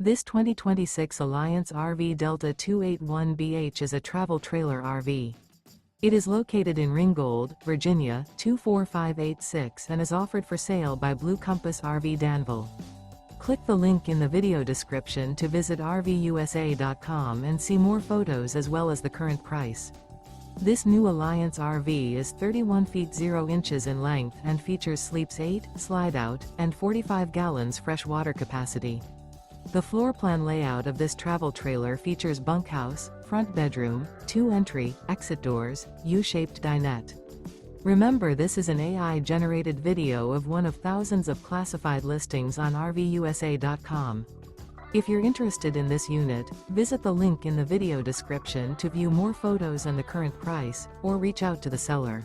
This 2026 Alliance RV Delta 281BH is a travel trailer RV. It is located in Ringgold, Virginia, 24586 and is offered for sale by Blue Compass RV Danville. Click the link in the video description to visit RVUSA.com and see more photos as well as the current price. This new Alliance RV is 31 feet 0 inches in length and features sleeps 8, slide-out, and 45 gallons fresh water capacity. The floor plan layout of this travel trailer features bunkhouse, front bedroom, 2 entry, exit doors, U-shaped dinette. Remember, this is an AI-generated video of one of thousands of classified listings on RVUSA.com. If you're interested in this unit, visit the link in the video description to view more photos and the current price, or reach out to the seller.